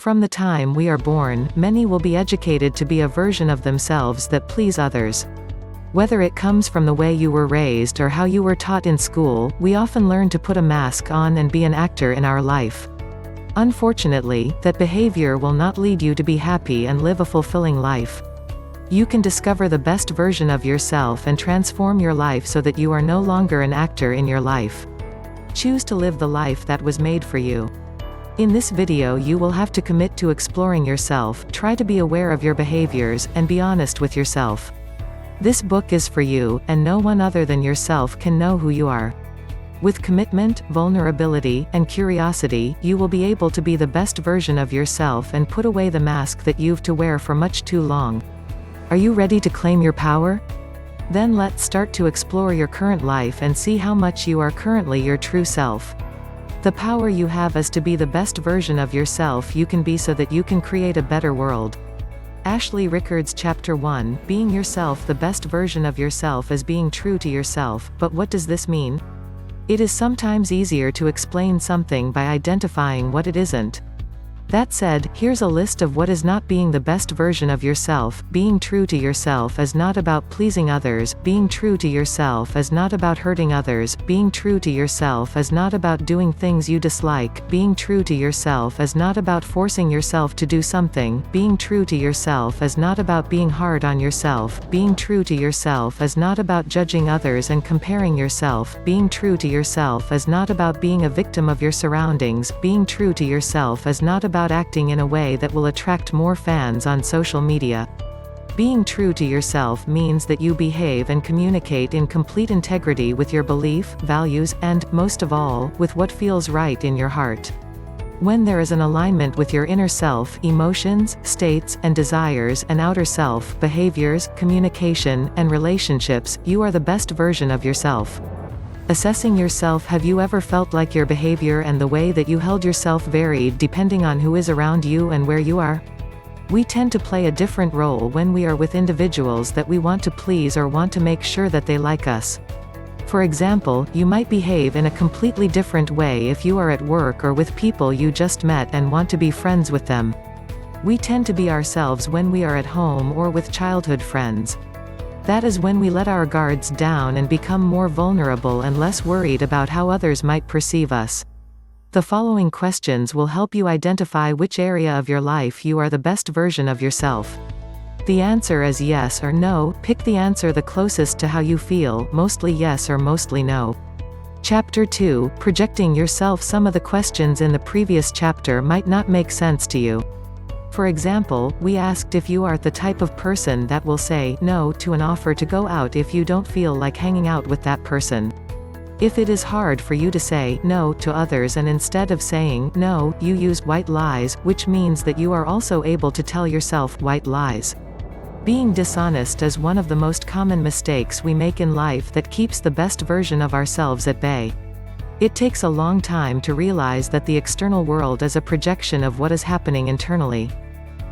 From the time we are born, many will be educated to be a version of themselves that please others. Whether it comes from the way you were raised or how you were taught in school, we often learn to put a mask on and be an actor in our life. Unfortunately, that behavior will not lead you to be happy and live a fulfilling life. You can discover the best version of yourself and transform your life so that you are no longer an actor in your life. Choose to live the life that was made for you. In this video you will have to commit to exploring yourself, try to be aware of your behaviors, and be honest with yourself. This book is for you, and no one other than yourself can know who you are. With commitment, vulnerability, and curiosity, you will be able to be the best version of yourself and put away the mask that you've to wear for much too long. Are you ready to claim your power? Then let's start to explore your current life and see how much you are currently your true self. The power you have is to be the best version of yourself you can be so that you can create a better world. Ashley Rickards Chapter 1, Being Yourself. The best version of yourself is being true to yourself, but what does this mean? It is sometimes easier to explain something by identifying what it isn't. That said, here's a list of what is not being the best version of yourself. Being true to yourself is not about pleasing others. Being true to yourself is not about hurting others. Being true to yourself is not about doing things you dislike. Being true to yourself is not about forcing yourself to do something. Being true to yourself is not about being hard on yourself. Being true to yourself is not about judging others and comparing yourself. Being true to yourself is not about being a victim of your surroundings. Being true to yourself is not about acting in a way that will attract more fans on social media. Being true to yourself means that you behave and communicate in complete integrity with your belief, values, and, most of all, with what feels right in your heart. When there is an alignment with your inner self, emotions, states, and desires, and outer self, behaviors, communication, and relationships, you are the best version of yourself. Assessing yourself. Have you ever felt like your behavior and the way that you held yourself varied depending on who is around you and where you are? We tend to play a different role when we are with individuals that we want to please or want to make sure that they like us. For example, you might behave in a completely different way if you are at work or with people you just met and want to be friends with them. We tend to be ourselves when we are at home or with childhood friends. That is when we let our guards down and become more vulnerable and less worried about how others might perceive us. The following questions will help you identify which area of your life you are the best version of yourself. The answer is yes or no. Pick the answer the closest to how you feel, mostly yes or mostly no. Chapter 2, Projecting Yourself. Some of the questions in the previous chapter might not make sense to you. For example, we asked if you are the type of person that will say no to an offer to go out if you don't feel like hanging out with that person. If it is hard for you to say no to others and instead of saying no, you use white lies, which means that you are also able to tell yourself white lies. Being dishonest is one of the most common mistakes we make in life that keeps the best version of ourselves at bay. It takes a long time to realize that the external world is a projection of what is happening internally.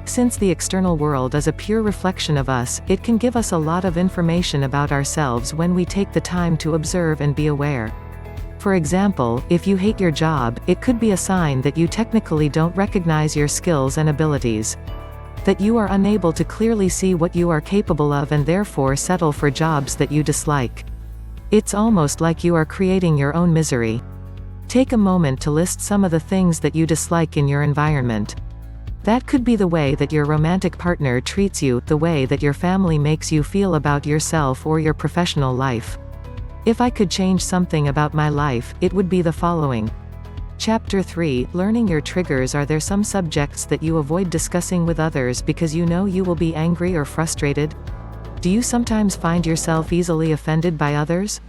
Since the external world is a pure reflection of us, it can give us a lot of information about ourselves when we take the time to observe and be aware. For example, if you hate your job, it could be a sign that you technically don't recognize your skills and abilities. That you are unable to clearly see what you are capable of and therefore settle for jobs that you dislike. It's almost like you are creating your own misery. Take a moment to list some of the things that you dislike in your environment. That could be the way that your romantic partner treats you, the way that your family makes you feel about yourself, or your professional life. If I could change something about my life, it would be the following. Chapter 3, Learning Your Triggers. Are there some subjects that you avoid discussing with others because you know you will be angry or frustrated? Do you sometimes find yourself easily offended by others?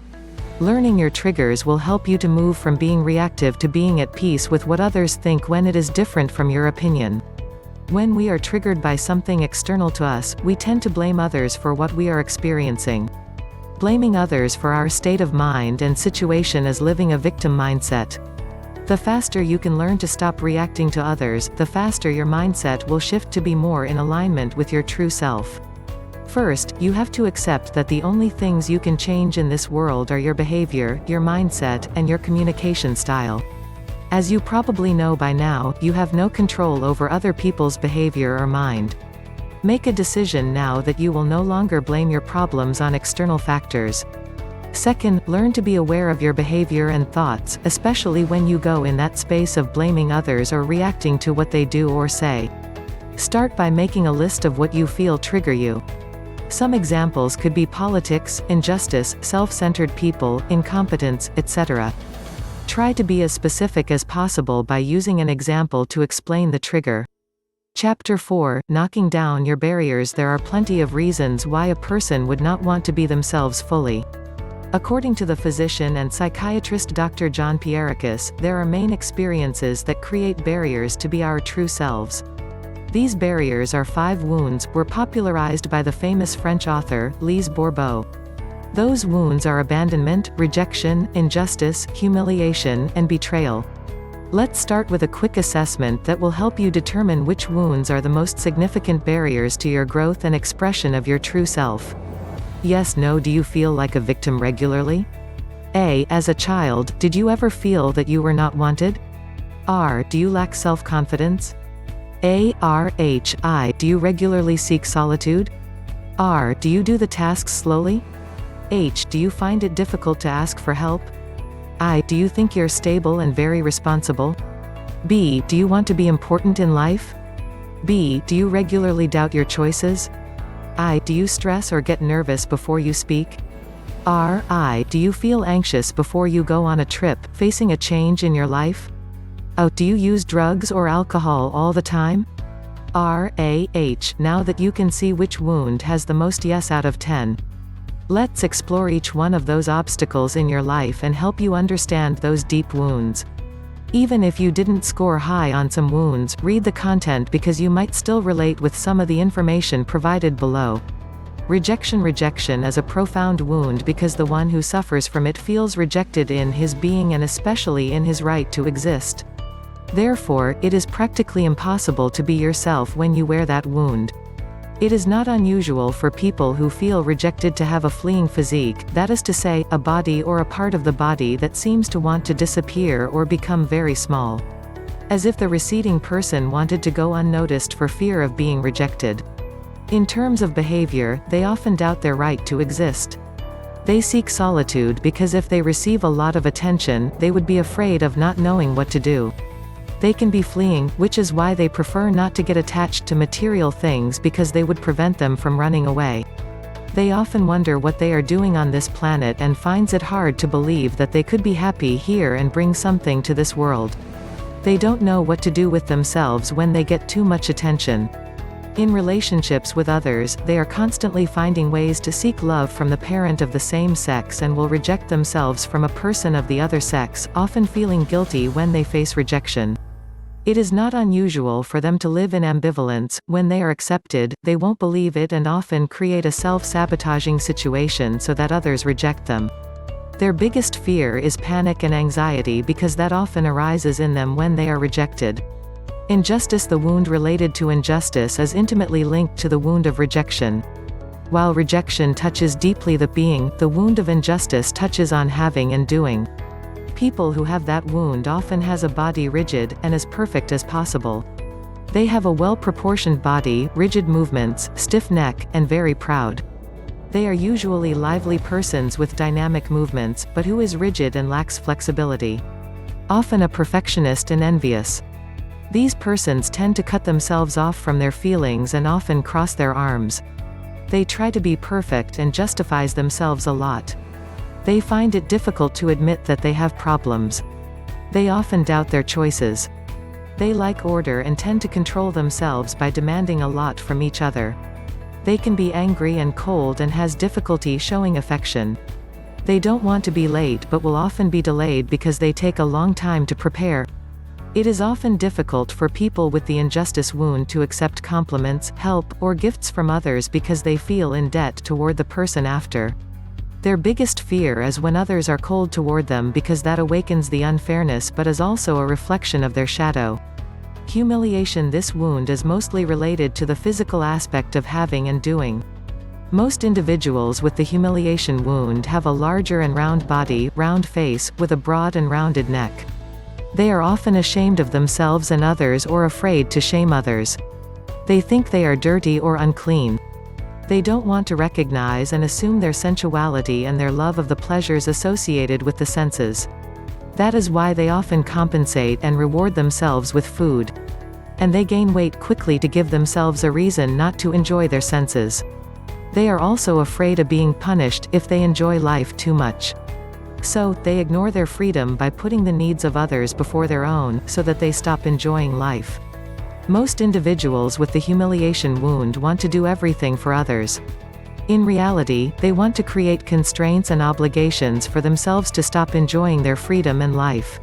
Learning your triggers will help you to move from being reactive to being at peace with what others think when it is different from your opinion. When we are triggered by something external to us, we tend to blame others for what we are experiencing. Blaming others for our state of mind and situation is living a victim mindset. The faster you can learn to stop reacting to others, the faster your mindset will shift to be more in alignment with your true self. First, you have to accept that the only things you can change in this world are your behavior, your mindset, and your communication style. As you probably know by now, you have no control over other people's behavior or mind. Make a decision now that you will no longer blame your problems on external factors. Second, learn to be aware of your behavior and thoughts, especially when you go in that space of blaming others or reacting to what they do or say. Start by making a list of what you feel trigger you. Some examples could be politics, injustice, self-centered people, incompetence, etc. Try to be as specific as possible by using an example to explain the trigger. Chapter 4, Knocking Down Your Barriers. There are plenty of reasons why a person would not want to be themselves fully. According to the physician and psychiatrist Dr. John Pierakis, there are main experiences that create barriers to be our true selves. These barriers are 5 wounds, were popularized by the famous French author, Lise Bourbeau. Those wounds are abandonment, rejection, injustice, humiliation, and betrayal. Let's start with a quick assessment that will help you determine which wounds are the most significant barriers to your growth and expression of your true self. Yes, no. Do you feel like a victim regularly? A. As a child, did you ever feel that you were not wanted? R. Do you lack self-confidence? A. R. H. I. Do you regularly seek solitude? R. Do you do the tasks slowly? H. Do you find it difficult to ask for help? I. Do you think you're stable and very responsible? B. Do you want to be important in life? B. Do you regularly doubt your choices? I. Do you stress or get nervous before you speak? R. I. Do you feel anxious before you go on a trip, facing a change in your life? O. Do you use drugs or alcohol all the time? R. A. H. Now that you can see which wound has the most yes out of 10. Let's explore each one of those obstacles in your life and help you understand those deep wounds. Even if you didn't score high on some wounds, read the content because you might still relate with some of the information provided below. Rejection. Rejection is a profound wound because the one who suffers from it feels rejected in his being and especially in his right to exist. Therefore, it is practically impossible to be yourself when you wear that wound. It is not unusual for people who feel rejected to have a fleeing physique, that is to say, a body or a part of the body that seems to want to disappear or become very small. As if the receding person wanted to go unnoticed for fear of being rejected. In terms of behavior, they often doubt their right to exist. They seek solitude because if they receive a lot of attention, they would be afraid of not knowing what to do. They can be fleeing, which is why they prefer not to get attached to material things because they would prevent them from running away. They often wonder what they are doing on this planet and finds it hard to believe that they could be happy here and bring something to this world. They don't know what to do with themselves when they get too much attention. In relationships with others, they are constantly finding ways to seek love from the parent of the same sex and will reject themselves from a person of the other sex, often feeling guilty when they face rejection. It is not unusual for them to live in ambivalence. When they are accepted, they won't believe it and often create a self-sabotaging situation so that others reject them. Their biggest fear is panic and anxiety because that often arises in them when they are rejected. Injustice. The wound related to injustice is intimately linked to the wound of rejection. While rejection touches deeply the being, the wound of injustice touches on having and doing. People who have that wound often has a body rigid, and as perfect as possible. They have a well-proportioned body, rigid movements, stiff neck, and very proud. They are usually lively persons with dynamic movements, but who is rigid and lacks flexibility. Often a perfectionist and envious. These persons tend to cut themselves off from their feelings and often cross their arms. They try to be perfect and justifies themselves a lot. They find it difficult to admit that they have problems. They often doubt their choices. They like order and tend to control themselves by demanding a lot from each other. They can be angry and cold and has difficulty showing affection. They don't want to be late but will often be delayed because they take a long time to prepare. It is often difficult for people with the injustice wound to accept compliments, help, or gifts from others because they feel in debt toward the person after. Their biggest fear is when others are cold toward them because that awakens the unfairness but is also a reflection of their shadow. Humiliation. This wound is mostly related to the physical aspect of having and doing. Most individuals with the humiliation wound have a larger and round body, round face, with a broad and rounded neck. They are often ashamed of themselves and others or afraid to shame others. They think they are dirty or unclean. They don't want to recognize and assume their sensuality and their love of the pleasures associated with the senses. That is why they often compensate and reward themselves with food. And they gain weight quickly to give themselves a reason not to enjoy their senses. They are also afraid of being punished if they enjoy life too much. So, they ignore their freedom by putting the needs of others before their own, so that they stop enjoying life. Most individuals with the humiliation wound want to do everything for others. In reality, they want to create constraints and obligations for themselves to stop enjoying their freedom and life.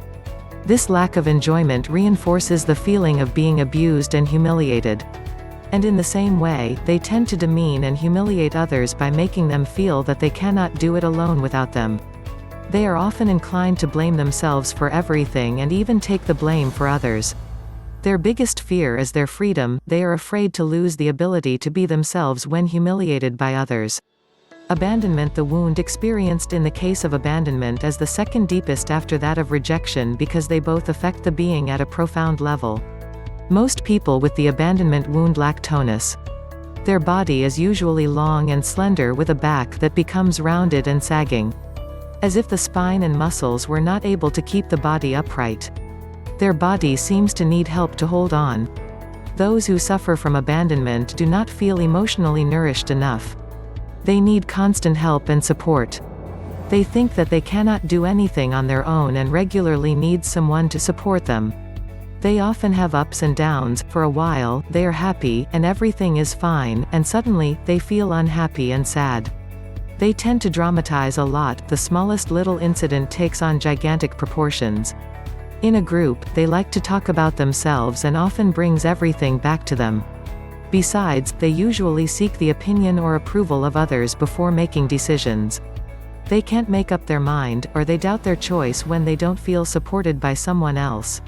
This lack of enjoyment reinforces the feeling of being abused and humiliated. And in the same way, they tend to demean and humiliate others by making them feel that they cannot do it alone without them. They are often inclined to blame themselves for everything and even take the blame for others. Their biggest fear is their freedom. They are afraid to lose the ability to be themselves when humiliated by others. Abandonment. The wound experienced in the case of abandonment is the second deepest after that of rejection because they both affect the being at a profound level. Most people with the abandonment wound lack tonus. Their body is usually long and slender with a back that becomes rounded and sagging, as if the spine and muscles were not able to keep the body upright. Their body seems to need help to hold on. Those who suffer from abandonment do not feel emotionally nourished enough. They need constant help and support. They think that they cannot do anything on their own and regularly need someone to support them. They often have ups and downs. For a while, they are happy, and everything is fine, and suddenly, they feel unhappy and sad. They tend to dramatize a lot. The smallest little incident takes on gigantic proportions. In a group, they like to talk about themselves and often brings everything back to them. Besides, they usually seek the opinion or approval of others before making decisions. They can't make up their mind, or they doubt their choice when they don't feel supported by someone else.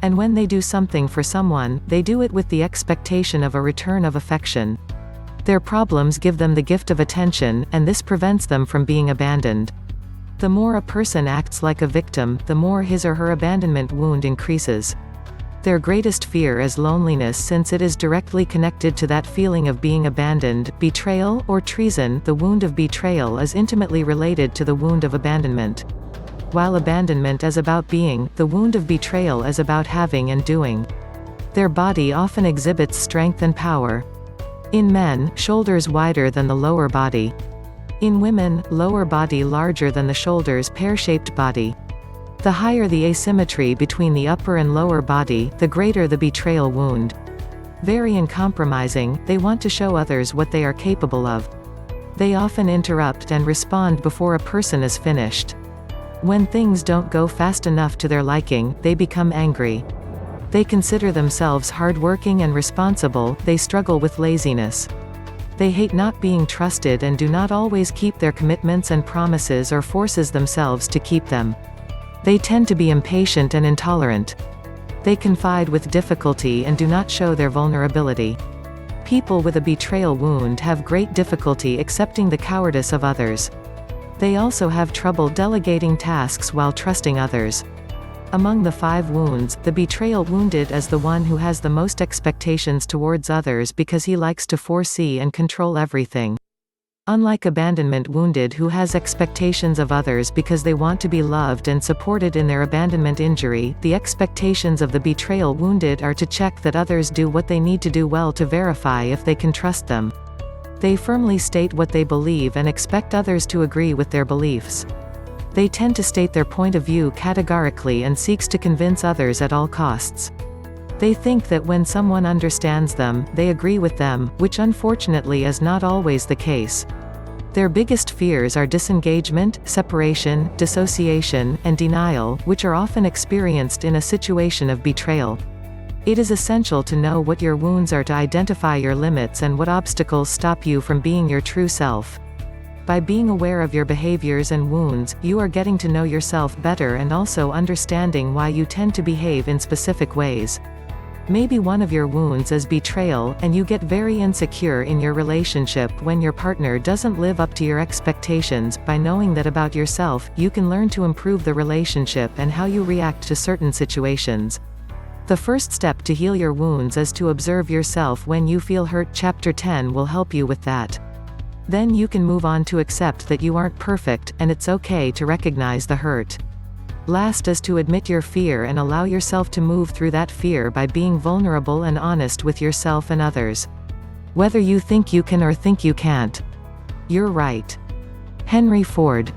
And when they do something for someone, they do it with the expectation of a return of affection. Their problems give them the gift of attention, and this prevents them from being abandoned. The more a person acts like a victim, the more his or her abandonment wound increases. Their greatest fear is loneliness, since it is directly connected to that feeling of being abandoned. Betrayal, or treason. The wound of betrayal is intimately related to the wound of abandonment. While abandonment is about being, the wound of betrayal is about having and doing. Their body often exhibits strength and power. In men, shoulders wider than the lower body. In women, lower body larger than the shoulders, pear-shaped body. The higher the asymmetry between the upper and lower body, the greater the betrayal wound. Very uncompromising, they want to show others what they are capable of. They often interrupt and respond before a person is finished. When things don't go fast enough to their liking, they become angry. They consider themselves hardworking and responsible. They struggle with laziness. They hate not being trusted and do not always keep their commitments and promises, or forces themselves to keep them. They tend to be impatient and intolerant. They confide with difficulty and do not show their vulnerability. People with a betrayal wound have great difficulty accepting the cowardice of others. They also have trouble delegating tasks while trusting others. Among the 5 wounds, the betrayal wounded is the one who has the most expectations towards others because he likes to foresee and control everything. Unlike abandonment wounded, who has expectations of others because they want to be loved and supported in their abandonment injury, the expectations of the betrayal wounded are to check that others do what they need to do well to verify if they can trust them. They firmly state what they believe and expect others to agree with their beliefs. They tend to state their point of view categorically and seeks to convince others at all costs. They think that when someone understands them, they agree with them, which unfortunately is not always the case. Their biggest fears are disengagement, separation, dissociation, and denial, which are often experienced in a situation of betrayal. It is essential to know what your wounds are to identify your limits and what obstacles stop you from being your true self. By being aware of your behaviors and wounds, you are getting to know yourself better and also understanding why you tend to behave in specific ways. Maybe one of your wounds is betrayal, and you get very insecure in your relationship when your partner doesn't live up to your expectations. By knowing that about yourself, you can learn to improve the relationship and how you react to certain situations. The first step to heal your wounds is to observe yourself when you feel hurt. Chapter 10 will help you with that. Then you can move on to accept that you aren't perfect, and it's okay to recognize the hurt. Last is to admit your fear and allow yourself to move through that fear by being vulnerable and honest with yourself and others. Whether you think you can or think you can't, you're right. Henry Ford.